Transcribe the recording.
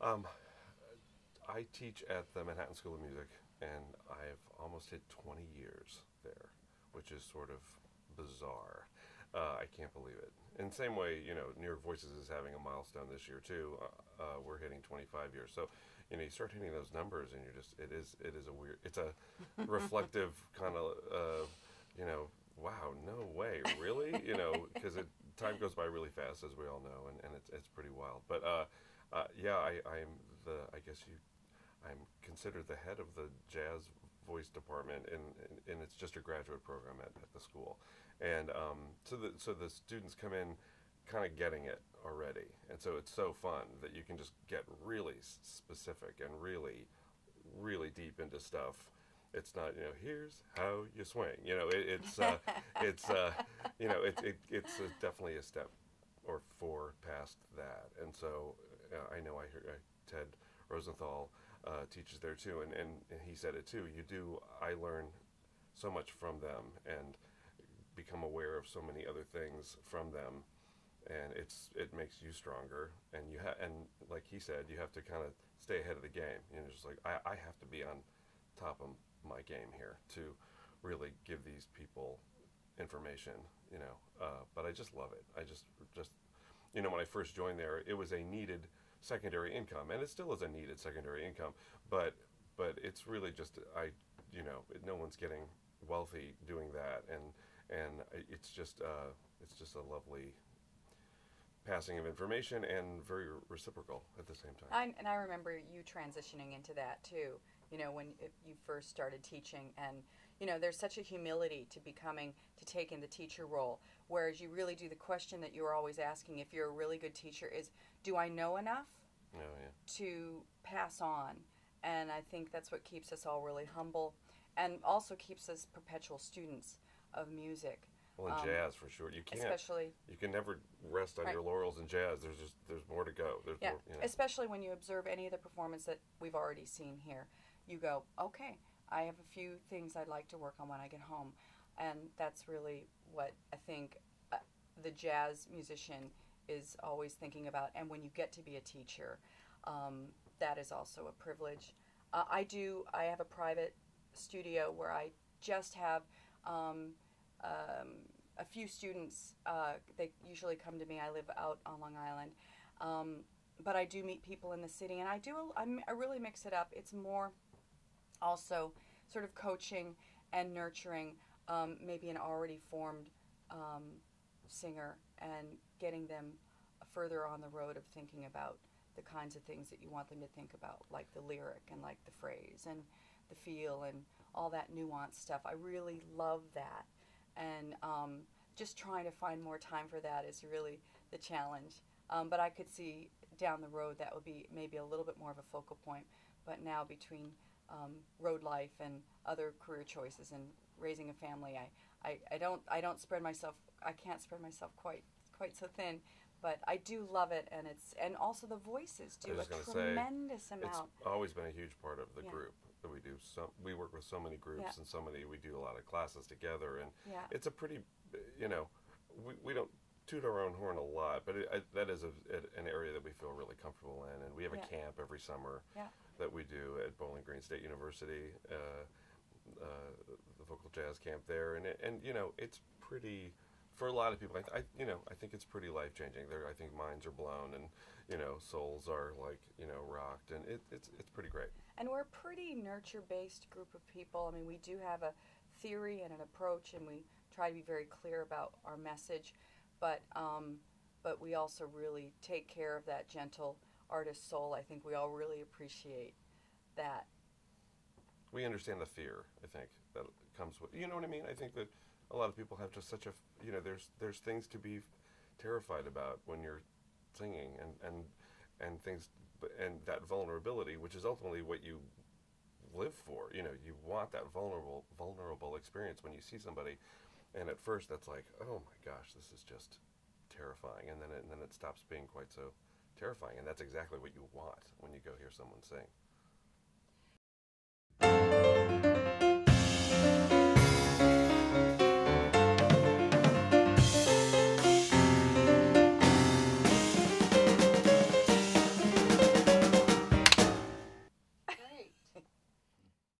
Um, I teach at the Manhattan School of Music, and I've almost hit 20 years there, which is sort of bizarre. I can't believe it. In the same way, New York Voices is having a milestone this year too. We're hitting 25 years, so you start hitting those numbers, and it is a weird. It's a reflective kind of, wow, no way, really, because time goes by really fast, as we all know, and it's pretty wild. But yeah, I'm considered the head of the jazz voice department, and it's just a graduate program at the school, and so the students come in kind of getting it already, and so it's so fun that you can just get really specific and really really deep into stuff. It's not here's how you swing. It's definitely a step or four past that, and so I know I hear Ted Rosenthal teaches there too, and he said it too. I learn so much from them and become aware of so many other things from them, and it makes you stronger. And and like he said, you have to kind of stay ahead of the game. Just like I have to be on top of my game here to really give these people information. But I just love it. I just when I first joined there, it was a needed secondary income, and it still is a needed secondary income, but it's really just no one's getting wealthy doing that, and it's just a lovely passing of information and very reciprocal at the same time. I remember you transitioning into that too, when you first started teaching, and there's such a humility to taking the teacher role, whereas you really do the question that you were always asking if you're a really good teacher is, do I know enough to pass on? And I think that's what keeps us all really humble, and also keeps us perpetual students of music. Well, in jazz, for sure, you can never rest on your laurels in jazz. There's more to go. There's more, especially when you observe any of the performance that we've already seen here. You go, okay, I have a few things I'd like to work on when I get home, and that's really what I think the jazz musician is always thinking about. And when you get to be a teacher, that is also a privilege. I have a private studio where I just have a few students. They usually come to me. I live out on Long Island, but I do meet people in the city, and I really mix it up. It's more also sort of coaching and nurturing maybe an already formed singer, and getting them further on the road of thinking about the kinds of things that you want them to think about, like the lyric and like the phrase and the feel and all that nuanced stuff. I really love that, and just trying to find more time for that is really the challenge. But I could see down the road that would be maybe a little bit more of a focal point. But now, between road life and other career choices and raising a family, I don't spread myself. I can't spread myself quite so thin. But I do love it, and also the voices do a tremendous amount. It's always been a huge part of the group that we do. We work with so many groups and we do a lot of classes together, and it's a pretty, we don't toot our own horn a lot, but that is an area that we feel really comfortable in, and we have a camp every summer that we do at Bowling Green State University, the vocal jazz camp there, and it's pretty. For a lot of people, I think it's pretty life changing. I think minds are blown, and souls are rocked, and it's pretty great. And we're a pretty nurture based group of people. I mean, we do have a theory and an approach, and we try to be very clear about our message, but we also really take care of that gentle artist soul. I think we all really appreciate that. We understand the fear, I think, that comes with, you know what I mean? I think that a lot of people have just such a, there's things to be terrified about when you're singing, and things, and that vulnerability, which is ultimately what you live for. You want that vulnerable experience when you see somebody, and at first that's like, oh my gosh, this is just terrifying, and then it stops being quite so terrifying, and that's exactly what you want when you go hear someone sing.